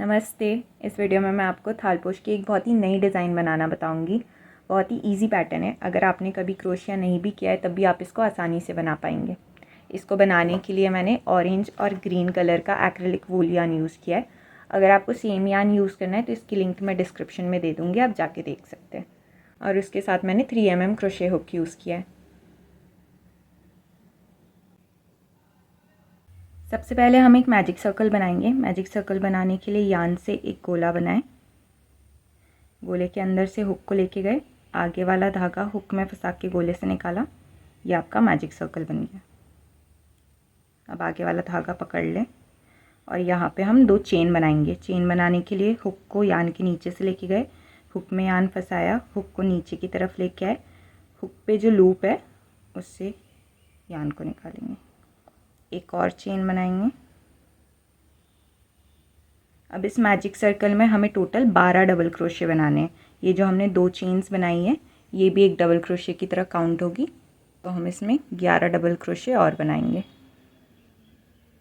नमस्ते। इस वीडियो में मैं आपको थालपोश की एक बहुत ही नई डिज़ाइन बनाना बताऊंगी। बहुत ही इजी पैटर्न है। अगर आपने कभी क्रोशिया नहीं भी किया है तब भी आप इसको आसानी से बना पाएंगे। इसको बनाने के लिए मैंने ऑरेंज और ग्रीन कलर का एक्रेलिक वूल यार्न यूज़ किया है। अगर आपको सेम यार्न यूज़ करना है तो इसकी लिंक मैं डिस्क्रिप्शन में दे दूँगी, आप जाके देख सकते हैं। और उसके साथ मैंने 3mm क्रोशे हुक यूज़ किया है। सबसे पहले हम एक मैजिक सर्कल बनाएंगे। मैजिक सर्कल बनाने के लिए यार्न से एक गोला बनाएं। गोले के अंदर से हुक को लेके गए, आगे वाला धागा हुक में फंसा के गोले से निकाला, ये आपका मैजिक सर्कल बन गया। अब आगे वाला धागा पकड़ लें और यहाँ पे हम 2 चेन बनाएंगे। चेन बनाने के लिए हुक को यार्न के नीचे से लेके गए, हुक में यार्न फंसाया, हुक को नीचे की तरफ लेके आए, हुक पे जो लूप है उससे यार्न को निकालेंगे। एक और चेन बनाएंगे। अब इस मैजिक सर्कल में हमें टोटल 12 डबल क्रोशे बनाने हैं। ये जो हमने 2 चेन्स बनाई है ये भी एक डबल क्रोशे की तरह काउंट होगी, तो हम इसमें 11 डबल क्रोशे और बनाएंगे।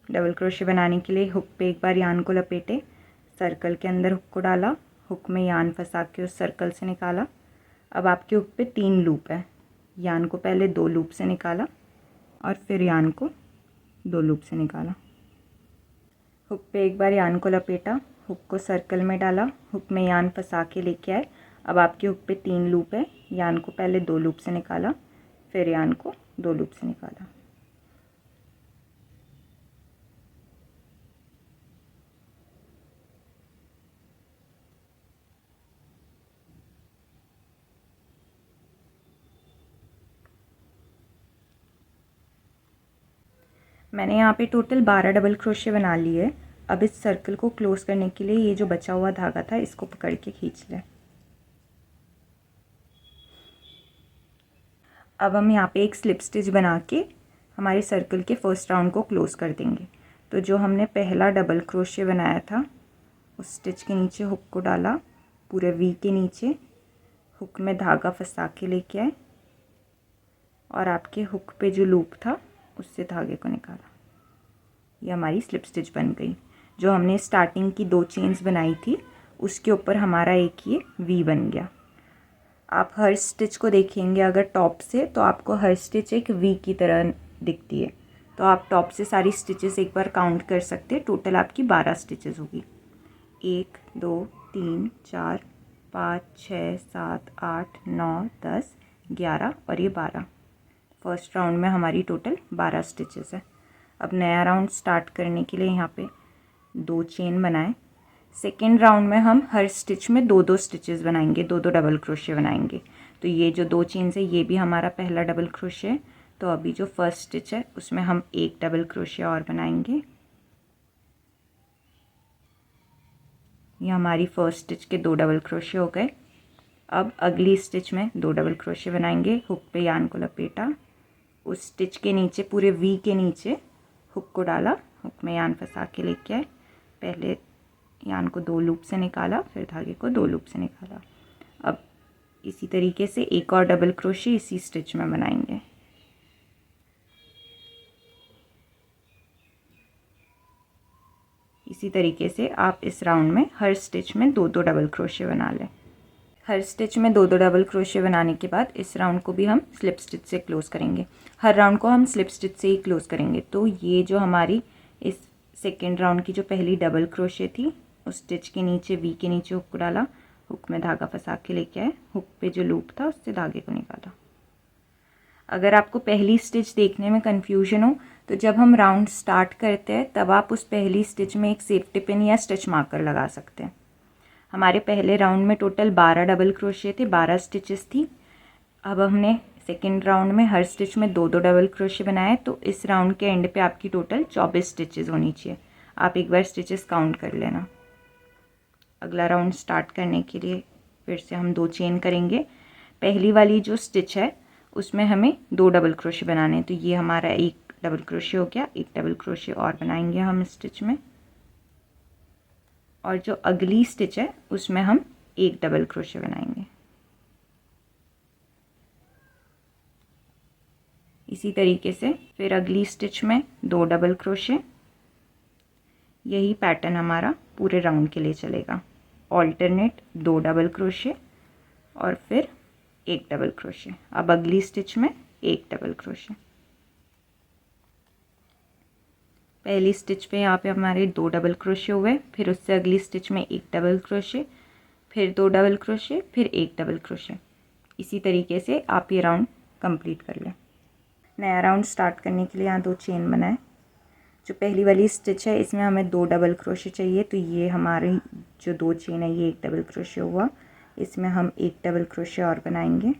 डबल क्रोशे बनाने के लिए हुक पे एक बार यार्न को लपेटे, सर्कल के अंदर हुक को डाला, हुक में यार्न फंसा के उस सर्कल से निकाला। अब आपके हुक पे 3 लूप है। यार्न को पहले 2 लूप से निकाला और फिर यार्न को 2 लूप से निकाला। हुक पे एक बार यार्न को लपेटा, हुक को सर्कल में डाला, हुक में यार्न फंसा के लेके आए। अब आपके हुक पे 3 लूप है। यार्न को पहले 2 लूप से निकाला, फिर यार्न को 2 लूप से निकाला। मैंने यहाँ पे टोटल 12 डबल क्रोशे बना लिए। अब इस सर्कल को क्लोज करने के लिए ये जो बचा हुआ धागा था इसको पकड़ के खींच लें। अब हम यहाँ पे एक स्लिप स्टिच बना के हमारे सर्कल के फर्स्ट राउंड को क्लोज कर देंगे। तो जो हमने पहला डबल क्रोशे बनाया था उस स्टिच के नीचे हुक को डाला, पूरे वी के नीचे हुक में धागा फंसा के लेके आए और आपके हुक पे जो लूप था उससे धागे को निकाला। ये हमारी स्लिप स्टिच बन गई। जो हमने स्टार्टिंग की 2 चेन्स बनाई थी उसके ऊपर हमारा एक ये वी बन गया। आप हर स्टिच को देखेंगे अगर टॉप से तो आपको हर स्टिच एक वी की तरह दिखती है। तो आप टॉप से सारी स्टिचेस एक बार काउंट कर सकते हैं। टोटल आपकी 12 स्टिचेस होगी। 1 2 3 4 5 6 7 8 9 10 11 और ये 12। फर्स्ट राउंड में हमारी टोटल 12 स्टिचेस है। अब नया राउंड स्टार्ट करने के लिए यहाँ पे 2 चेन बनाएं। सेकेंड राउंड में हम हर स्टिच में 2-2 स्टिचेस बनाएंगे, 2-2 डबल क्रोशे बनाएंगे। तो ये जो 2 चेन्स है ये भी हमारा पहला डबल क्रोशे है। तो अभी जो फर्स्ट स्टिच है उसमें हम एक डबल क्रोशे और बनाएंगे। ये हमारी फर्स्ट स्टिच के 2 डबल क्रोशे हो गए। अब अगली स्टिच में 2 डबल क्रोशे बनाएंगे। हुक पे यार्न को लपेटा, उस स्टिच के नीचे पूरे वी के नीचे हुक को डाला, हुक में यार्न फंसा के लेके आए। पहले यार्न को 2 लूप से निकाला, फिर धागे को 2 लूप से निकाला। अब इसी तरीके से एक और डबल क्रोशे इसी स्टिच में बनाएंगे। इसी तरीके से आप इस राउंड में हर स्टिच में 2-2 डबल क्रोशे बना लें। हर स्टिच में 2-2 डबल क्रोशे बनाने के बाद इस राउंड को भी हम स्लिप स्टिच से क्लोज करेंगे। हर राउंड को हम स्लिप स्टिच से ही क्लोज करेंगे। तो ये जो हमारी इस सेकेंड राउंड की जो पहली डबल क्रोशे थी उस स्टिच के नीचे वी के नीचे हुक को डाला, हुक में धागा फंसा के लेके आए, हुक पे जो लूप था उससे धागे को निकाला। अगर आपको पहली स्टिच देखने में कन्फ्यूजन हो तो जब हम राउंड स्टार्ट करते हैं तब आप उस पहली स्टिच में एक सेफ्टी पिन या स्टिच मार्कर लगा सकते हैं। हमारे पहले राउंड में टोटल 12 डबल क्रोशे थे, 12 स्टिचेस थी। अब हमने सेकेंड राउंड में हर स्टिच में 2-2 डबल क्रोशे बनाए। तो इस राउंड के एंड पे आपकी टोटल 24 स्टिचेस होनी चाहिए। आप एक बार स्टिचेस काउंट कर लेना। अगला राउंड स्टार्ट करने के लिए फिर से हम 2 चेन करेंगे। पहली वाली जो स्टिच है उसमें हमें 2 डबल क्रोशे बनाने हैं। तो ये हमारा एक डबल क्रोशे हो गया। एक डबल क्रोशे और बनाएंगे हम स्टिच में, और जो अगली स्टिच है उसमें हम एक डबल क्रोशे बनाएंगे। इसी तरीके से फिर अगली स्टिच में 2 डबल क्रोशे, यही पैटर्न हमारा पूरे राउंड के लिए चलेगा। ऑल्टरनेट 2 डबल क्रोशे और फिर 1 डबल क्रोशे। अब अगली स्टिच में 1 डबल क्रोशे। पहली स्टिच पे यहाँ पे हमारे 2 डबल क्रोशे हुए, फिर उससे अगली स्टिच में 1 डबल क्रोशे, फिर 2 डबल क्रोशे, फिर 1 डबल क्रोशे। इसी तरीके से आप ये राउंड कंप्लीट कर लें। नया राउंड स्टार्ट करने के लिए यहाँ 2 चेन बनाएं। जो पहली वाली स्टिच है इसमें हमें 2 डबल क्रोशे चाहिए, तो ये हमारी जो 2 चेन है ये 1 डबल क्रोशे हुआ। इसमें हम 1 डबल क्रोशे और बनाएंगे,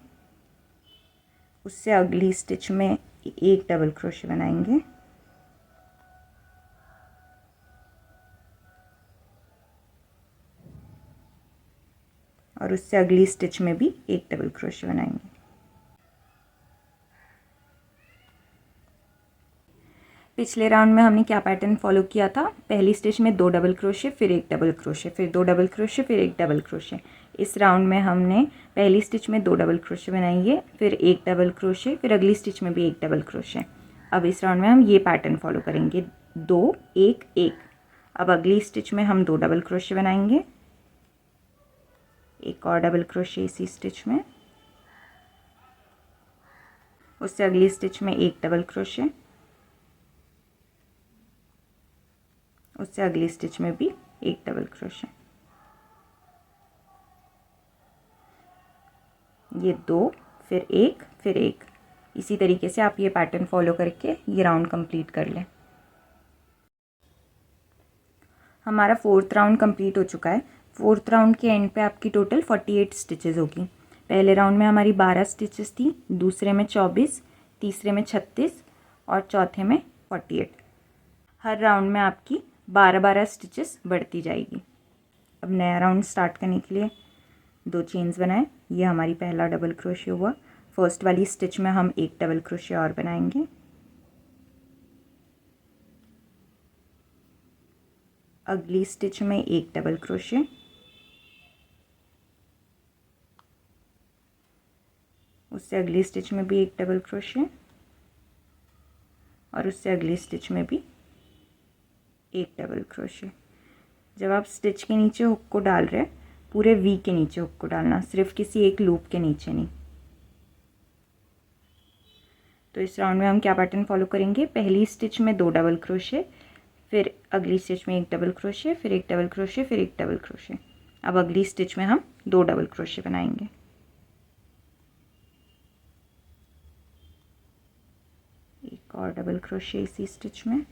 उससे अगली स्टिच में 1 डबल क्रोशे बनाएंगे, और उससे अगली स्टिच में भी 1 डबल क्रोशे बनाएंगे। पिछले राउंड में हमने क्या पैटर्न फॉलो किया था? पहली स्टिच में 2 डबल क्रोशे, फिर 1 डबल क्रोशे, फिर 2 डबल क्रोशे, फिर 1 डबल क्रोशे। इस राउंड में हमने पहली स्टिच में 2 डबल क्रोशे बनाएंगे, फिर 1 डबल क्रोशे, फिर अगली स्टिच में भी 1 डबल क्रोशे। अब इस राउंड में हम ये पैटर्न फॉलो करेंगे, 2 1 1। अब अगली स्टिच में हम 2 डबल क्रोशे बनाएंगे, एक और डबल क्रोशे इसी स्टिच में, उससे अगली स्टिच में 1 डबल क्रोशे, उससे अगली स्टिच में भी 1 डबल क्रोशे। ये 2 फिर 1 फिर 1। इसी तरीके से आप ये पैटर्न फॉलो करके ये राउंड कंप्लीट कर लें। हमारा 4th राउंड कंप्लीट हो चुका है। 4th राउंड के एंड पे आपकी टोटल 48 स्टिचेस होगी। पहले राउंड में हमारी 12 स्टिचेस थी, दूसरे में 24, तीसरे में 36 और चौथे में 48। हर राउंड में आपकी 12-12 स्टिचेस बढ़ती जाएगी। अब नया राउंड स्टार्ट करने के लिए 2 चेन्स बनाएं। ये हमारी पहला डबल क्रोशे हुआ। फर्स्ट वाली स्टिच में हम 1 डबल क्रोशे और बनाएंगे, अगली स्टिच में 1 डबल क्रोशे, उससे अगली स्टिच में भी 1 डबल क्रोशे और उससे अगली स्टिच में भी 1 डबल क्रोशे। जब आप स्टिच के नीचे हुक को डाल रहे हैं, पूरे वी के नीचे हुक को डालना, सिर्फ किसी एक लूप के नीचे नहीं। तो इस राउंड में हम क्या पैटर्न फॉलो करेंगे? पहली स्टिच में 2 डबल क्रोशे, फिर अगली स्टिच में 1 डबल क्रोशे, फिर 1 डबल क्रोशे, फिर 1 डबल क्रोशे। अब अगली स्टिच में हम 2 डबल क्रोशे बनाएंगे, एक और डबल क्रोशे इसी स्टिच में,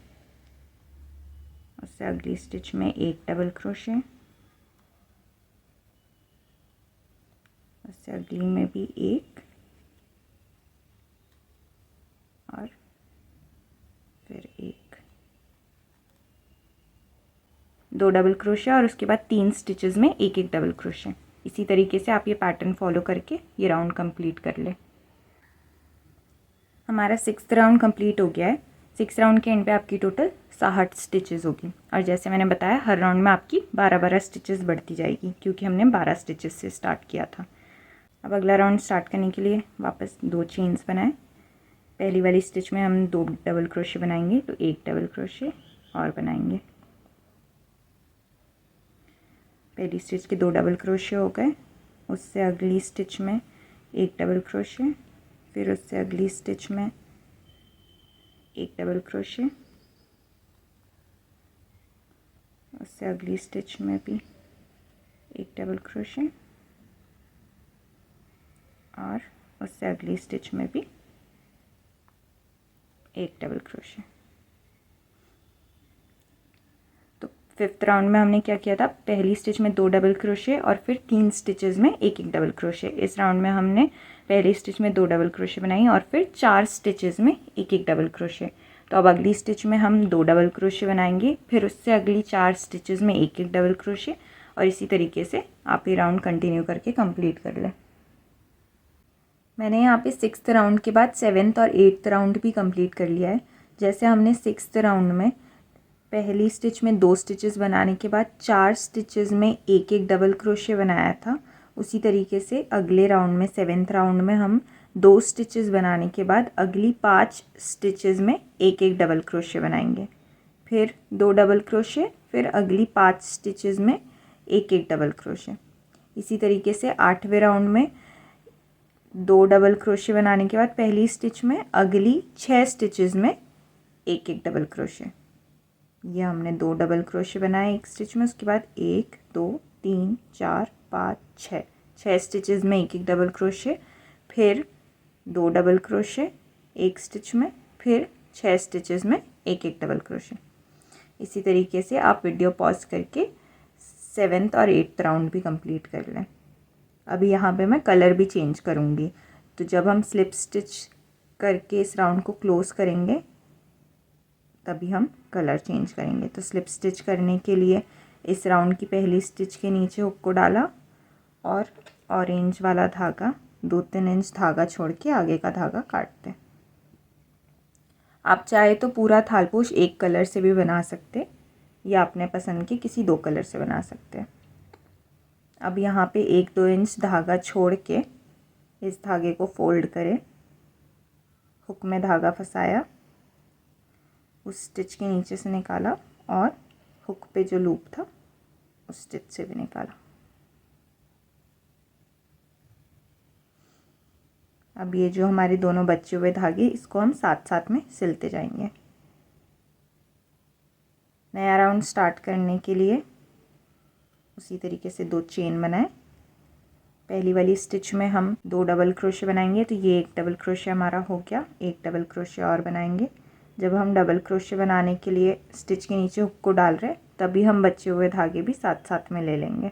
उससे अगली स्टिच में 1 डबल क्रोशे, उससे अगली में भी 1 और फिर 1, 2 डबल क्रोशे और उसके बाद 3 स्टिचेस में 1 1 डबल क्रोशे। इसी तरीके से आप ये पैटर्न फॉलो करके ये राउंड कंप्लीट कर ले। हमारा 6th राउंड कंप्लीट हो गया है। 6th राउंड के एंड पे आपकी टोटल 60 स्टिचेस होगी, और जैसे मैंने बताया हर राउंड में आपकी 12-12 स्टिचेस बढ़ती जाएगी, क्योंकि हमने 12 स्टिचेस से स्टार्ट किया था। अब अगला राउंड स्टार्ट करने के लिए वापस 2 चेन्स बनाएं। पहली वाली स्टिच में हम 2 डबल क्रोशे बनाएंगे, तो 1 डबल क्रोशे और बनाएंगे। पहली स्टिच के 2 डबल क्रोशे हो गए, उससे अगली स्टिच में 1 डबल क्रोशे, फिर उससे अगली स्टिच में 1 डबल क्रोशे, उससे अगली स्टिच में भी 1 डबल क्रोशे और उससे अगली स्टिच में भी 1 डबल क्रोशे। तो 5th राउंड में हमने क्या किया था? पहली स्टिच में 2 डबल क्रोशे और फिर 3 स्टिचेस में 1 1 डबल क्रोशे। इस राउंड में हमने पहली स्टिच में 2 डबल क्रोशे बनाई और फिर 4 स्टिचेस में 1 1 डबल क्रोशे। तो अब अगली स्टिच में हम 2 डबल क्रोशे बनाएंगे, फिर उससे अगली 4 स्टिचेस में 1 1 डबल क्रोशे, और इसी तरीके से आप ये राउंड कंटिन्यू करके कंप्लीट कर लें। मैंने यहाँ पे 6th राउंड के बाद 7th और 8th राउंड भी कंप्लीट कर लिया है। जैसे हमने 6th राउंड में पहली स्टिच में 2 स्टिचेस बनाने के बाद 4 स्टिचेस में 1 1 डबल क्रोशे बनाया था, उसी तरीके से अगले राउंड में 7th राउंड में हम 2 स्टिचेस बनाने के बाद अगली 5 स्टिचेस में 1 1 डबल क्रोशे बनाएंगे, फिर 2 डबल क्रोशे, फिर अगली 5 स्टिचेस में एक एक डबल क्रोशे। इसी तरीके से 8वें राउंड में 2 डबल क्रोशे बनाने के बाद पहली स्टिच में अगली 6 स्टिचेस में एक एक डबल क्रोशे। ये हमने 2 डबल क्रोशे बनाए एक स्टिच में, उसके बाद 1 2 3 4 5 6 स्टिचेस में एक एक डबल क्रोशे, फिर 2 डबल क्रोशे एक स्टिच में, फिर 6 स्टिचेस में एक एक डबल क्रोशे। इसी तरीके से आप वीडियो पॉज करके 7th और 8th राउंड भी कंप्लीट कर लें। अभी यहाँ पे मैं कलर भी चेंज करूँगी, तो जब हम स्लिप स्टिच करके इस राउंड को क्लोज़ करेंगे तभी हम कलर चेंज करेंगे। तो स्लिप स्टिच करने के लिए इस राउंड की पहली स्टिच के नीचे हुक को डाला और ऑरेंज वाला धागा 2-3 इंच धागा छोड़ के आगे का धागा काट दें। आप चाहे तो पूरा थालपोश एक कलर से भी बना सकते या अपने पसंद के किसी 2 कलर से बना सकते हैं। अब यहाँ पे 1-2 इंच धागा छोड़ के इस धागे को फोल्ड करें, हुक में धागा फंसाया, उस स्टिच के नीचे से निकाला और हुक पे जो लूप था उस स्टिच से भी निकाला। अब ये जो हमारे दोनों बचे हुए धागे, इसको हम साथ साथ में सिलते जाएंगे। नया राउंड स्टार्ट करने के लिए उसी तरीके से 2 चेन बनाएं। पहली वाली स्टिच में हम 2 डबल क्रोशे बनाएंगे, तो ये एक डबल क्रोशे हमारा हो गया। एक डबल क्रोशे और बनाएंगे। जब हम डबल क्रोशे बनाने के लिए स्टिच के नीचे हुक को डाल रहे हैं तभी हम बचे हुए धागे भी साथ साथ में ले लेंगे।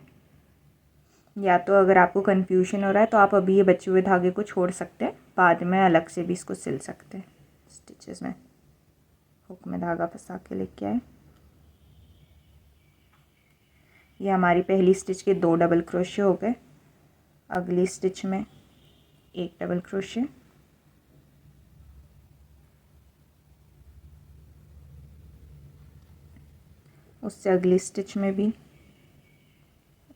या तो अगर आपको कन्फ्यूजन हो रहा है तो आप अभी ये बचे हुए धागे को छोड़ सकते हैं, बाद में अलग से भी इसको सिल सकते हैं। स्टिचेस में हुक में धागा फंसा के लेके आए। ये हमारी पहली स्टिच के 2 डबल क्रोशे हो गए। अगली स्टिच में एक डबल क्रोशे, उससे अगली स्टिच में भी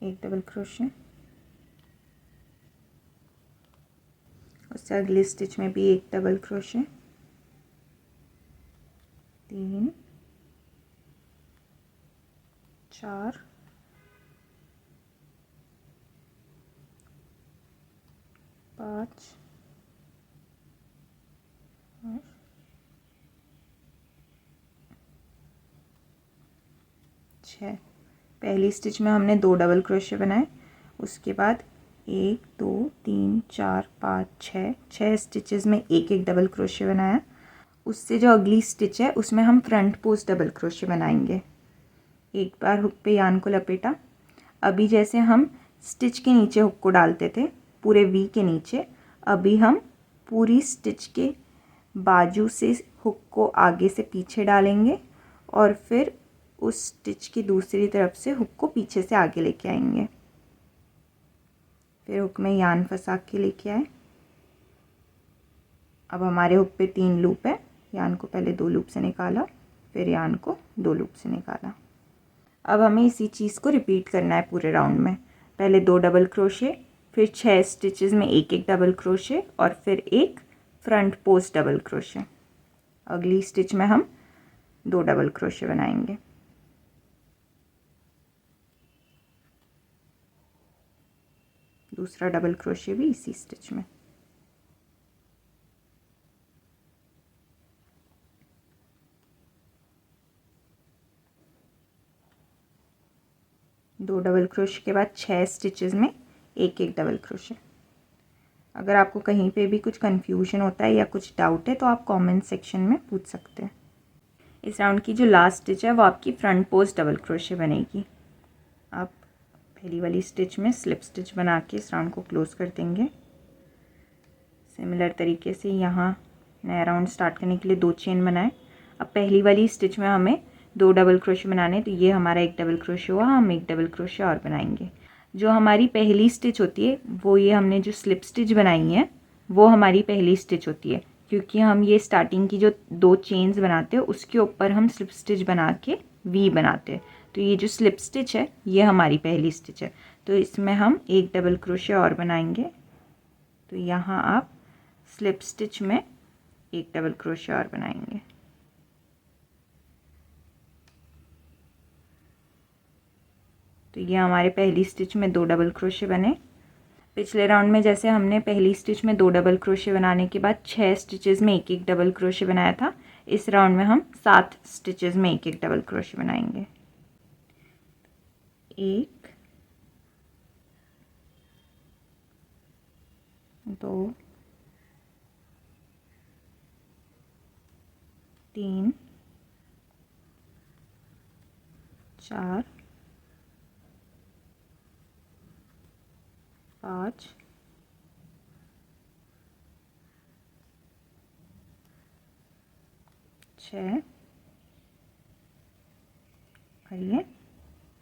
एक डबल क्रोशे, उससे अगली स्टिच में भी एक डबल क्रोशे, 3 4 5 और 6। पहली स्टिच में हमने 2 डबल क्रोशे बनाए, उसके बाद 1 2 3 4 5 6 स्टिचेस में एक एक डबल क्रोशे बनाया। उससे जो अगली स्टिच है उसमें हम फ्रंट पोस्ट डबल क्रोशे बनाएंगे। एक बार हुक पे यान को लपेटा। अभी जैसे हम स्टिच के नीचे हुक को डालते थे पूरे वी के नीचे, अभी हम पूरी स्टिच के बाजू से हुक को आगे से पीछे डालेंगे और फिर उस स्टिच की दूसरी तरफ से हुक को पीछे से आगे लेके आएंगे। फिर हुक में यान फंसा के लेके आए। अब हमारे हुक पे 3 लूप है। यान को पहले 2 लूप से निकाला, फिर यान को 2 लूप से निकाला। अब हमें इसी चीज़ को रिपीट करना है पूरे राउंड में। पहले 2 डबल क्रोशे, फिर 6 स्टिचेस में एक एक डबल क्रोशे और फिर एक फ्रंट पोस्ट डबल क्रोशे। अगली स्टिच में हम 2 डबल क्रोशे बनाएंगे। दूसरा डबल क्रोशे भी इसी स्टिच में। दो डबल क्रोशे के बाद 6 स्टिचेस में एक एक डबल क्रोशे। अगर आपको कहीं पे भी कुछ कंफ्यूजन होता है या कुछ डाउट है तो आप कमेंट सेक्शन में पूछ सकते हैं। इस राउंड की जो लास्ट स्टिच है वो आपकी फ्रंट पोस्ट डबल क्रोशे बनेगी। आप पहली वाली स्टिच में स्लिप स्टिच बना के इस राउंड को क्लोज कर देंगे। सिमिलर तरीके से यहाँ नया राउंड स्टार्ट करने के लिए 2 चेन बनाएं। अब पहली वाली स्टिच में हमें 2 डबल क्रोशे बनाने, तो ये हमारा एक डबल क्रोशे हुआ, हम एक डबल क्रोशे और बनाएंगे। जो हमारी पहली स्टिच होती है वो ये हमने जो स्लिप स्टिच बनाई है वो हमारी पहली स्टिच होती है, क्योंकि हम ये स्टार्टिंग की जो 2 चेन्स बनाते हैं उसके ऊपर हम स्लिप स्टिच बना के वी बनाते हैं। तो ये जो स्लिप स्टिच है ये हमारी पहली स्टिच है, तो इसमें हम एक डबल क्रोशे और बनाएंगे। तो यहाँ आप स्लिप स्टिच में एक डबल क्रोशे और बनाएंगे। तो ये हमारे पहली स्टिच में 2 डबल क्रोशे बने। पिछले राउंड में जैसे हमने पहली स्टिच में 2 डबल क्रोशे बनाने के बाद 6 स्टिचेस में एक एक डबल क्रोशे बनाया था, इस राउंड में हम 7 स्टिचेस में एक एक डबल क्रोशे बनाएंगे। 1 2 3 4 5 6 और ये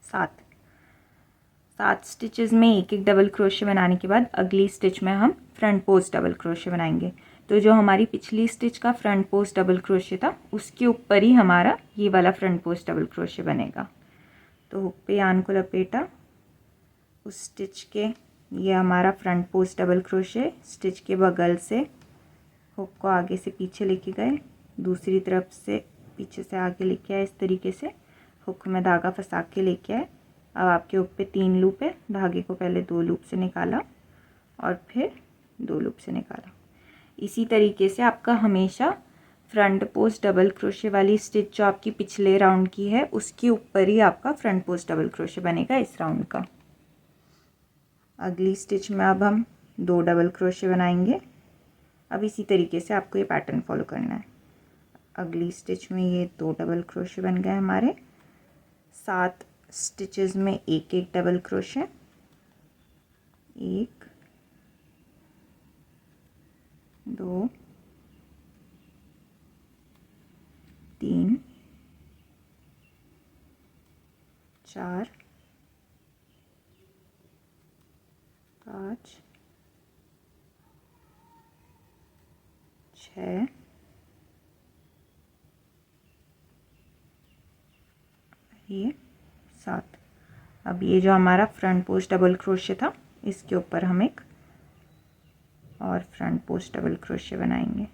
7 स्टिचेस में एक एक डबल क्रोशे बनाने के बाद अगली स्टिच में हम फ्रंट पोस्ट डबल क्रोशे बनाएंगे। तो जो हमारी पिछली स्टिच का फ्रंट पोस्ट डबल क्रोशे था उसके ऊपर ही हमारा ये वाला फ्रंट पोस्ट डबल क्रोशे बनेगा। तो हुक पे यान को लपेटा, उस स्टिच के ये हमारा front post double crochet, stitch के बगल से हुक को आगे से पीछे लेके गए, दूसरी तरफ से पीछे से आगे लेके आए, इस तरीके से हुक में धागा फंसा के लेके आए। अब आपके हुक पे 3 लूप है, धागे को पहले 2 लूप से निकाला और फिर 2 लूप से निकाला। इसी तरीके से आपका हमेशा फ्रंट पोस्ट डबल क्रोशे वाली स्टिच जो आपकी पिछले राउंड की है उसके ऊपर ही आपका फ्रंट पोस्ट डबल क्रोशे बनेगा इस राउंड का। अगली स्टिच में अब हम 2 डबल क्रोशे बनाएंगे। अब इसी तरीके से आपको ये पैटर्न फॉलो करना है। अगली स्टिच में ये 2 डबल क्रोशे बन गए हमारे। 7 स्टिचेस में एक एक डबल क्रोशे, 1 2 3 4 5 6 ये 7। अब ये जो हमारा फ्रंट पोस्ट डबल क्रोशे था इसके ऊपर हम एक और फ्रंट पोस्ट डबल क्रोशे बनाएंगे।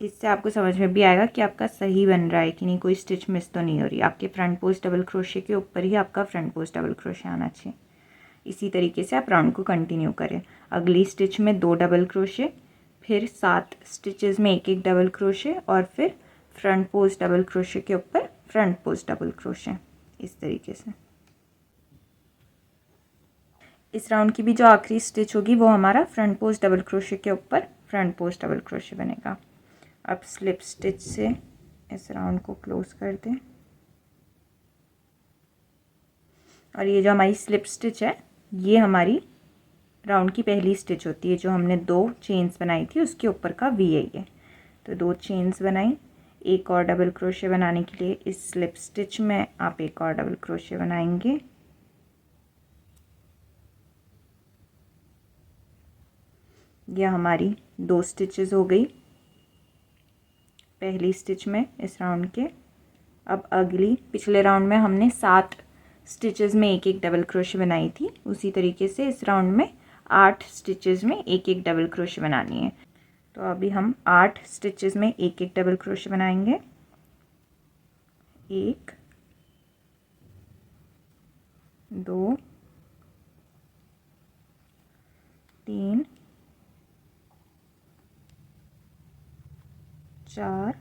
इससे आपको समझ में भी आएगा कि आपका सही बन रहा है कि नहीं, कोई स्टिच मिस तो नहीं हो रही। आपके फ्रंट पोस्ट डबल क्रोशे के ऊपर ही आपका फ्रंट पोस्ट डबल क्रोशे आना चाहिए। इसी तरीके से आप राउंड को कंटिन्यू करें। अगली स्टिच में 2 डबल क्रोशे, फिर 7 स्टिचेस में एक एक डबल क्रोशे और फिर फ्रंट पोस्ट डबल क्रोशे के ऊपर फ्रंट पोस्ट डबल क्रोशे, इस तरीके से। इस राउंड की भी जो आखिरी स्टिच होगी वो हमारा फ्रंट पोस्ट डबल क्रोशे के ऊपर फ्रंट पोस्ट डबल क्रोशे बनेगा। अब स्लिप स्टिच से इस राउंड को क्लोज कर दें और ये जो हमारी स्लिप स्टिच है ये हमारी राउंड की पहली स्टिच होती है। जो हमने 2 चेन्स बनाई थी उसके ऊपर का वी है ये। तो 2 चेन्स बनाई, एक और डबल क्रोशे बनाने के लिए इस स्लिप स्टिच में आप एक और डबल क्रोशे बनाएंगे। यह हमारी 2 स्टिचेस हो गई पहली स्टिच में इस राउंड के। अब अगली पिछले राउंड में हमने 7 स्टिचेस में एक एक डबल क्रोशे बनाई थी, उसी तरीके से इस राउंड में 8 स्टिचेस में एक एक डबल क्रोशे बनानी है। तो अभी हम 8 स्टिचेस में एक एक डबल क्रोशे बनाएंगे। 1 2 3 4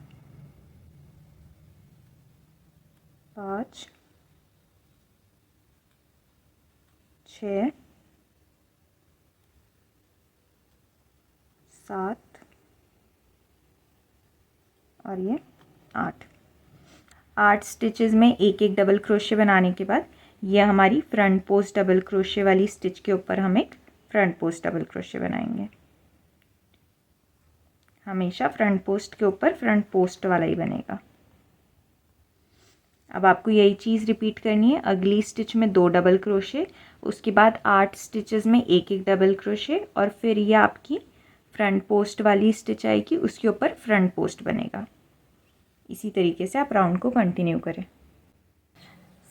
5 6 7 और ये 8 स्टिचेस में एक एक डबल क्रोशे बनाने के बाद ये हमारी फ्रंट पोस्ट डबल क्रोशे वाली स्टिच के ऊपर हम एक फ्रंट पोस्ट डबल क्रोशे बनाएंगे। हमेशा फ्रंट पोस्ट के ऊपर फ्रंट पोस्ट वाला ही बनेगा। अब आपको यही चीज़ रिपीट करनी है। अगली स्टिच में 2 डबल क्रोशे, उसके बाद 8 स्टिचेस में एक एक डबल क्रोशे और फिर ये आपकी फ्रंट पोस्ट वाली स्टिच आएगी, उसके ऊपर फ्रंट पोस्ट बनेगा। इसी तरीके से आप राउंड को कंटिन्यू करें।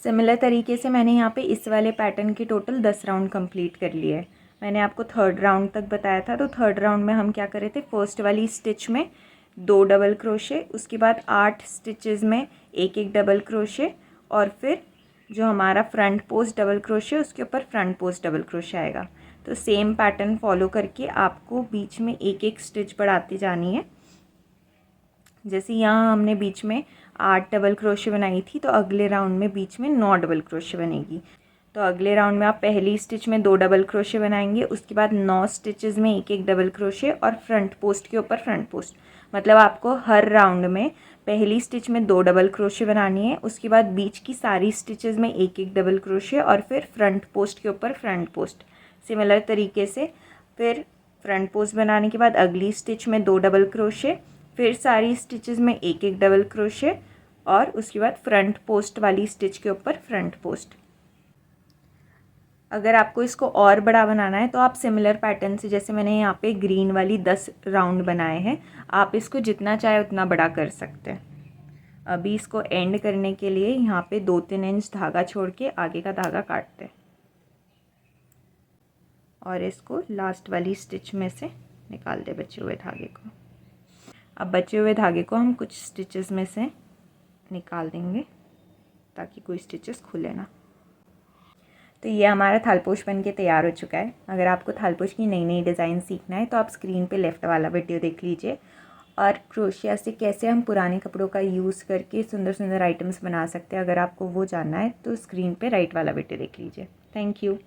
सिमिलर तरीके से मैंने यहाँ पे इस वाले पैटर्न के टोटल 10 राउंड कंप्लीट कर लिए हैं। मैंने आपको 3rd राउंड तक बताया था, तो 3rd राउंड में हम क्या कर रहे थे, फर्स्ट वाली स्टिच में 2 डबल क्रोशे, उसके बाद 8 स्टिचेस में एक एक डबल क्रोशे, और फिर जो हमारा फ्रंट पोस्ट डबल क्रोशे उसके ऊपर फ्रंट पोस्ट डबल क्रोशे आएगा। तो सेम पैटर्न फॉलो करके आपको बीच में एक एक स्टिच बढ़ाती जानी है। जैसे यहाँ हमने बीच में 8 डबल क्रोशे बनाई थी, तो अगले राउंड में बीच में 9 डबल क्रोशे बनेगी। तो अगले राउंड में आप पहली स्टिच में 2 डबल क्रोशे बनाएंगे, उसके बाद 9 स्टिचेस में एक एक डबल क्रोशे और फ्रंट पोस्ट के ऊपर फ्रंट पोस्ट। मतलब आपको हर राउंड में पहली स्टिच में 2 डबल क्रोशे बनानी है, उसके बाद बीच की सारी स्टिचेस में एक एक डबल क्रोशे और फिर फ्रंट पोस्ट के ऊपर फ्रंट पोस्ट। सिमिलर तरीके से फिर फ्रंट पोस्ट बनाने के बाद अगली स्टिच में 2 डबल क्रोशे, फिर सारी स्टिचेस में एक एक डबल क्रोशे और उसके बाद फ्रंट पोस्ट वाली स्टिच के ऊपर फ्रंट पोस्ट। अगर आपको इसको और बड़ा बनाना है तो आप सिमिलर पैटर्न से, जैसे मैंने यहाँ पे ग्रीन वाली 10 राउंड बनाए हैं, आप इसको जितना चाहे उतना बड़ा कर सकते हैं। अभी इसको एंड करने के लिए यहाँ पे 2-3 इंच धागा छोड़ के आगे का धागा काटते हैं और इसको लास्ट वाली स्टिच में से निकाल दे बचे हुए धागे को। अब बचे हुए धागे को हम कुछ स्टिचेस में से निकाल देंगे ताकि कोई स्टिचेस खुले ना। तो ये हमारा थालपोश बन के तैयार हो चुका है। अगर आपको थालपोश की नई नई डिज़ाइन सीखना है तो आप स्क्रीन पे लेफ़्ट वाला वीडियो देख लीजिए, और क्रोशिया से कैसे हम पुराने कपड़ों का यूज़ करके सुंदर सुंदर आइटम्स बना सकते हैं, अगर आपको वो जानना है तो स्क्रीन पे राइट वाला वीडियो देख लीजिए। Thank you.